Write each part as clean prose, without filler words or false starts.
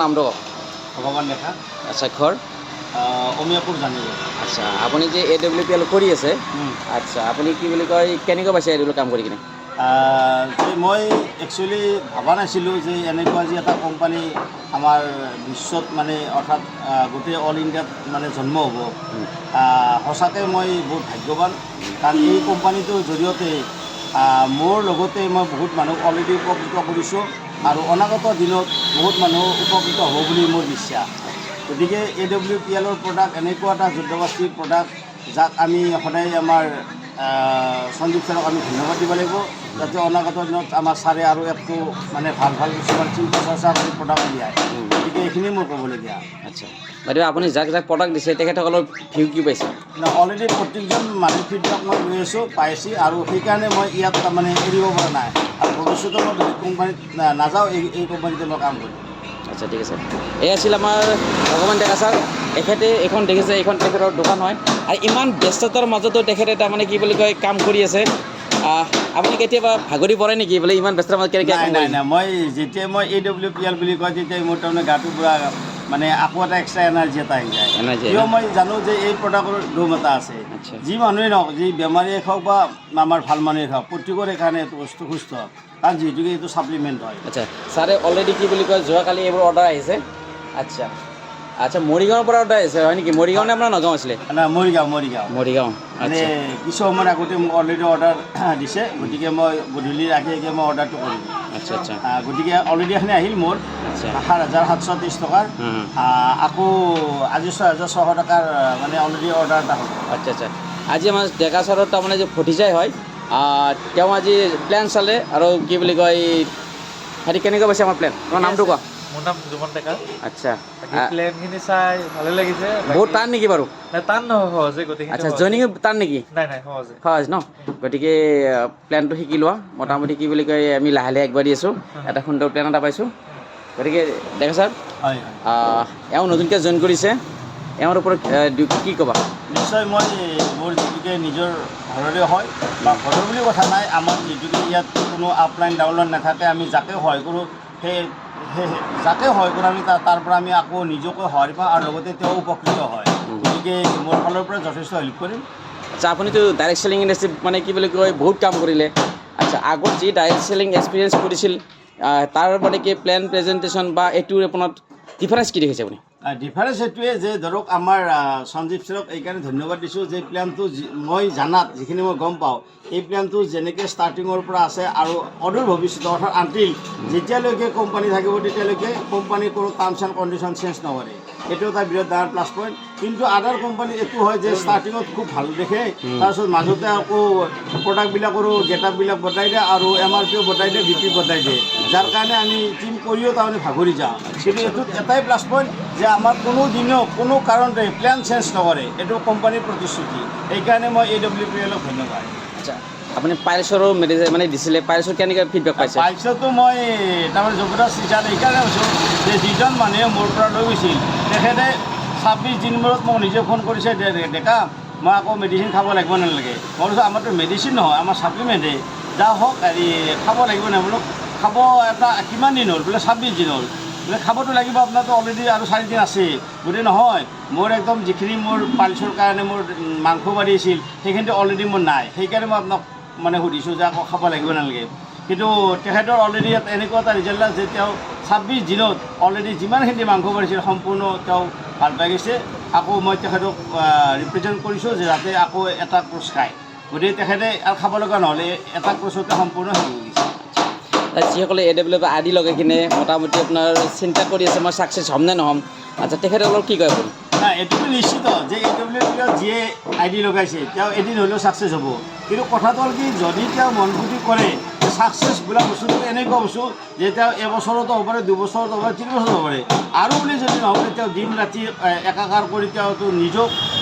নামটো কওক। ভগৱান দেখা। আচ্ছা ঘৰ অমিয়াপুৰ জানিব। আচ্ছা আপুনি যে AWPL কৰি আছে আচ্ছা আপুনি কি বুলি কয় কেনেকৈ পাইছে এইটো কাম কৰি কিনে? যে মই একচুৱেলি ভবা নাছিলোঁ যে এনেকুৱা যে এটা কোম্পানী আমাৰ বিশ্বত মানে অৰ্থাৎ গোটেই অল ইণ্ডিয়াত মানে জন্ম হ'ব। সঁচাকৈ মই বহুত ভাগ্যৱান, কাৰণ এই কোম্পানীটোৰ জৰিয়তে মোৰ লগতে মই বহুত মানুহ অলৰেডি উপকৃত কৰিছোঁ আৰু অনাগত দিনত বহুত মানুহ উপকৃত হ'ব বুলি মোৰ বিশ্বাস। গতিকে AWPLৰ প্ৰডাক্ট এনেকুৱা এটা যুদ্ধবাস্তিৰ প্ৰডাক্ট যাক আমি সদায় আমাৰ সঞ্জীৱ ছাৰক আমি ধন্যবাদ দিব লাগিব, যাতে অনাগত দিনত আমাৰ ছাৰে আৰু একটো মানে ভাল কিছুমান চিন্তা চৰ্চা কৰি প্ৰডাক্ট উলিয়ায়। গতিকে এইখিনি মোৰ ক'বলগীয়া। আচ্ছা বাইদেউ আপুনি যাক প্ৰডাক্ট দিছে তেখেতসকলৰ ভিউ কি পাইছে? অলৰেডি প্ৰত্যেকজন মানুহ ফিডবেক মই লৈ আছোঁ, পাইছোঁ, আৰু সেইকাৰণে মই ইয়াত তাৰমানে এৰিব পৰা নাই আৰু ভৱিষ্যতে মই বেলেগ কোম্পানীত নাযাওঁ, এই কোম্পানীতে মই কাম কৰিম। আচ্ছা ঠিক আছে। এই আছিল আমাৰ ভগৱান ডেকা ছাৰ। তেখেতে এইখন দেখিছে, এইখন তেখেতৰ দোকান হয় আৰু ইমান ব্যস্ততাৰ মাজতো তেখেতে তাৰমানে কি বুলি কয় কাম কৰি আছে। আপুনি কেতিয়াবা ভাগৰি পৰে নেকি বোলে ইমান ব্যস্তৰ মাজত কেনেকৈ? নাই, মই যেতিয়াই মই AWPL বুলি কয় তেতিয়াই মোৰ তাৰমানে গাটো পূৰা মানে আকৌ এটা এক্সট্ৰা এনাৰ্জি এটা আহি যায়। কিয় মই জানো যে এই প্ৰডাক্টৰ দম এটা আছে। যি মানুহেই নহওক, যি বেমাৰীয়ে খাওক বা আমাৰ ভাল মানুহে খাওক, প্ৰত্যেকৰে কাৰণে এইটো বস্তু সুস্থ, কাৰণ যিহেতুকে এইটো ছাপ্লিমেণ্ট হয়। আচ্ছা ছাৰে অলৰেডি কি বুলি কয় যোৱাকালি এইবোৰ অৰ্ডাৰ আহিছে। আচ্ছা আচ্ছা মৰিগাঁৱৰ পৰা অৰ্ডাৰ আহিছে হয় নেকি? মৰিগাঁও নে আপোনাৰ নগাঁও আছিলে? নাই, মৰিগাঁও। মানে আচ্ছা কিছু সময়ত আগতে মোক অলৰেডি অৰ্ডাৰ দিছে, গতিকে মই গধূলিৰ আগে মই অৰ্ডাৰটো কৰিলোঁ। আচ্ছা আচ্ছা গতিকে অলৰেডি এখিনি আহিল মোৰ 7,730 টকাৰ। আকৌ আজি 6,600 টকাৰ মানে অলৰেডি অৰ্ডাৰ এটা হ'ল। আচ্ছা আচ্ছা আজি আমাৰ ডেকা ছাৰৰ তাৰমানে যে ভতিজাই হয়, তেওঁ আজি প্লেন চালে আৰু কি বুলি কয় হেৰি কেনেকৈ পাইছে আমাৰ প্লেন? তোমাৰ নামটো কোৱা। মোৰ নাম জুমন ডেকা। আচ্ছা প্লেনখিনি চাই ভালে লাগিছে। বহুত টান নেকি বাৰু? টান নহয়, সহজে গোটেইখিনি। আচ্ছা জইনিং টান নেকি? নাই সহজ ন? গতিকে প্লেনটো শিকি লোৱা। মোটামুটি কি বুলি কয় আমি লাহে লাহে আগবাঢ়ি আছোঁ, এটা সুন্দৰ প্লেন এটা পাইছোঁ। গতিকে ডেকা ছাৰ এওঁ নতুনকৈ জইন কৰিছে, এওঁৰ ওপৰত কি ক'বা? নিশ্চয় মই মোৰ যিটোকে নিজৰ ঘৰৰে হয় বা ঘৰৰ বুলি কথা নাই, আমাৰ যিটোকে ইয়াত কোনো আপলাইন ডাউনলাইন নাথাকে, আমি যাকে সহায় কৰোঁ সেই যাকে সহায় কৰোঁ আমি তাৰ পৰা আমি আকৌ নিজকে সহায় পাওঁ আৰু লগতে তেওঁ উপকৃত হয়। গতিকে মোৰ ফালৰ পৰা যথেষ্ট হেল্প কৰিম। আচ্ছা আপুনিতো ডাইৰেক্ট চেলিং ইণ্ডাষ্ট্ৰীত মানে কি বুলি কয় বহুত কাম কৰিলে। আচ্ছা আগত যি ডাইৰেক্ট চেলিং এক্সপিৰিয়েঞ্চ কৰিছিল তাৰ মানে কি প্লেন প্ৰেজেণ্টেশ্যন বা এইটোৰ আপোনাৰ ডিফাৰেঞ্চ কি দেখিছে আপুনি? ডিফাৰেঞ্চ এইটোৱে যে ধৰক আমাৰ সঞ্জীৱ ছাৰক এইকাৰণে ধন্যবাদ দিছোঁ যে প্লেনটো মই জানাত যিখিনি মই গম পাওঁ, এই প্লেনটো যেনেকৈ ষ্টাৰ্টিঙৰ পৰা আছে আৰু অদূৰ ভৱিষ্যত অৰ্থাৎ আনটিল যেতিয়ালৈকে কোম্পানী থাকিব তেতিয়ালৈকে কোম্পানীৰ কোনো টাৰ্মছ এণ্ড কণ্ডিশ্যন চেঞ্জ নকৰে। এইটো এটা বিৰাট ডাঙৰ প্লাছ পইণ্ট। কিন্তু আদাৰ কোম্পানীত এইটো হয় যে ষ্টাৰ্টিঙত খুব ভাল দেখে, তাৰপিছত মাজতে আকৌ প্ৰডাক্টবিলাকৰো গেটআপবিলাক বদলাই দিয়ে আৰু MRPও বদলাই দিয়ে, BP বদলাই দিয়ে, যাৰ কাৰণে আমি টিম কৰিও তাৰমানে ভাগৰি যাওঁ। কিন্তু এইটোত এটাই প্লাছ পইণ্ট যে আমাৰ কোনো দিনেও কোনো কাৰণতে প্লেন চেঞ্জ নকৰে, এইটো কোম্পানীৰ প্ৰতিশ্ৰুতি। সেইকাৰণে মই AWPLক ধন্যবাদ। আচ্ছা আপুনি পাইলছৰো মানে দিছিলে, পাইলছৰ কেনেকৈ ফিডবেক পাইছে? পাইলছতো মই তাৰমানে জবৰদস্ত ৰিজাল্ট এইকাৰণে হৈছোঁ যে যিজন মানুহে মোৰ পৰা লৈ গৈছিল তেখেতে 26 দিন মূৰত মোক নিজে ফোন কৰিছে, ডেকা মই আকৌ মেডিচিন খাব লাগিব নালাগে। মই কৈছোঁ আমাৰতো মেডিচিন নহয়, আমাৰ ছাপ্লিমেণ্টে, যা হওক হেৰি খাব লাগিব নাই। বোলো খাব এটা কিমান দিন হ'ল? বোলে 26 দিন হ'ল। বোলে খাবতো লাগিব, আপোনাৰতো অলৰেডি আৰু 4 দিন আছে। গতিকে নহয়, মোৰ একদম যিখিনি মোৰ পাইলছৰ কাৰণে মোৰ মাংস বাঢ়িছিল সেইখিনিতো অলৰেডি মোৰ নাই, সেইকাৰণে মই আপোনাক মানে সুধিছোঁ যে আকৌ খাব লাগিব নালাগে। কিন্তু তেখেতৰ অলৰেডি এনেকুৱা এটা ৰিজাল্ট আছে যে তেওঁ 26 দিনত অলৰেডি যিমানখিনি মাংস বাঢ়িছিল সম্পূৰ্ণ তেওঁ ভাল পাই গৈছে। আকৌ মই তেখেতক ৰিপ্ৰেজেণ্ট কৰিছোঁ যে যাতে আকৌ এটা কোৰ্চ খায়। গতিকে তেখেতে আৰু খাব লগা নহ'লে এটা কোৰ্চতে সম্পূৰ্ণ হেৰি হৈ গৈছে। যিসকলে AWPL আদি লগাই কিনে মোটামুটি আপোনাৰ চিন্তা কৰি আছে মই ছাকচেছ হ'ম নে নহ'ম, আচ্ছা তেখেতসকলক কি কয় আপুনি? নাই এইটোতো নিশ্চিত যে AWPL যিয়ে ID লগাইছে তেওঁ এদিন হ'লেও ছাকচেছ হ'ব। কিন্তু কথাটো হ'ল কি, যদি তেওঁ মনপুতি কৰে ছাকচেছ বোলা বস্তুটো এনেকুৱা বস্তু যে তেওঁ এবছৰতো হ'ব পাৰে, 2 বছৰতো হ'ব পাৰে, 3 বছৰ হ'ব পাৰে, আৰু বুলি যদি নহ'লে তেওঁ দিন ৰাতি একাকাৰ কৰি তেওঁতো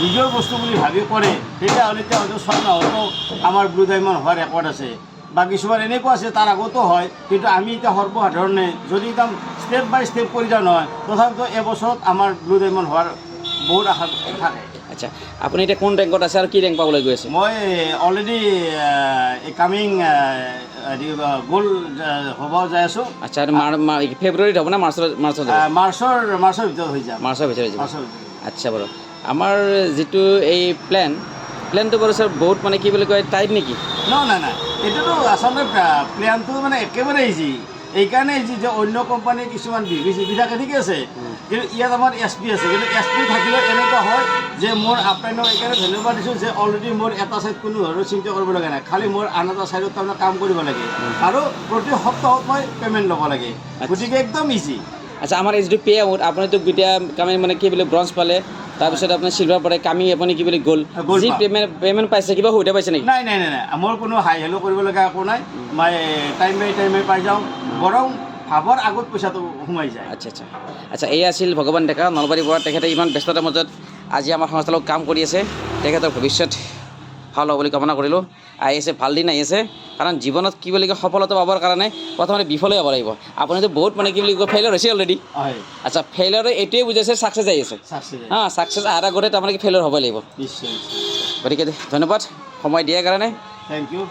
নিজৰ বস্তু বুলি ভাবি কৰে, তেতিয়াহ'লে তেওঁ হয়তো 6 মাহতো আমাৰ ব্লু ডায়মণ্ড হোৱাৰ ৰেকৰ্ড আছে। বা কিছুমান এনেকুৱা আছে তাৰ আগতো হয়, কিন্তু আমি এতিয়া সৰ্বসাধাৰণে যদি একদম ষ্টেপ বাই ষ্টেপ কৰি যাওঁ নহয়, তথাপিতো এবছৰত আমাৰ ব্লু ডায়মণ্ড হোৱাৰ বহুত আশা থাকে। আচ্ছা আপুনি এতিয়া কোন ৰেংকত আছে আৰু কি ৰেংক পাবলৈ গৈ আছে? মই অলৰেডি কামিং হেৰি গ'ল হ'ব যাই আছোঁ আচ্ছা এইটো ফেব্ৰুৱাৰীত হ'ব না মাৰ্চত যাব মাৰ্চৰ ভিতৰত হৈ যাম মাৰ্চৰ ভিতৰত যাব মাৰ্চৰ ভিতৰত আচ্ছা বাৰু আমাৰ যিটো এই প্লেনটো বাৰু ছাৰ বহুত মানে কি বুলি কয় টাইট নেকি নাই এইটোতো আচলতে প্লেনটো মানে একেবাৰে ইজি এইকাৰণে ইজি যে অন্য কোম্পানীৰ কিছুমান সুবিধাকে ঠিকে আছে কিন্তু ইয়াত আমাৰ এছ পি আছে কিন্তু এছ পি থাকিলেও এনেকুৱা হয় যে মোৰ আপোনাক এইকাৰণে ধন্যবাদ দিছোঁ যে অলৰেডি মোৰ এটা ছাইড কোনো ধৰণৰ চিন্তা কৰিব লগা নাই খালি মোৰ আন এটা ছাইডত তাৰমানে কাম কৰিব লাগে আৰু প্ৰতি সপ্তাহত মই পে'মেণ্ট ল'ব লাগে গতিকে একদম ইজি আচ্ছা আমাৰ এই যিটো পে আউট আপুনিতো গোটেই কামে মানে কি বুলি ব্ৰঞ্জ পালে তাৰপিছত আপোনাৰ চিলভাৰ পালে কামি আপুনি কি বুলি গ'ল যি পে'মেণ্ট পাইছে কিবা সুবিধা পাইছে নেকি নাই মোৰ কোনো হাই হেল্ল' কৰিব লগা একো নাই মই টাইম বাই টাইমে পাই যাওঁ বৰং ভাবৰ আগত পইচাটো সোমাই যায় আচ্ছা এই আছিল ভগৱান ডেকা নলবাৰীৰ পৰা তেখেতে ইমান ব্যস্ততাৰ মাজত আজি আমাৰ সংস্থাৰ লগত কাম কৰি আছে তেখেতৰ ভৱিষ্যত ভাল হ'ব বুলি কামনা কৰিলোঁ আহি আছে ভাল দিন আহি আছে কাৰণ জীৱনত কি বুলি কয় সফলতা পাবৰ কাৰণে প্ৰথমতে বিফলে হ'ব লাগিব আপুনিতো বহুত মানে কি বুলি কয় ফেইলাৰ হৈছে অলৰেডি হয় আচ্ছা ফেইলাৰে এইটোৱে বুজাইছে ছাকচেছ আহি আছে ছাকচেছ অহাৰ আগতে তাৰমানে কি ফেইলাৰ হ'ব লাগিব নিশ্চয় গতিকে ধন্যবাদ সময় দিয়াৰ কাৰণে থেংক ইউ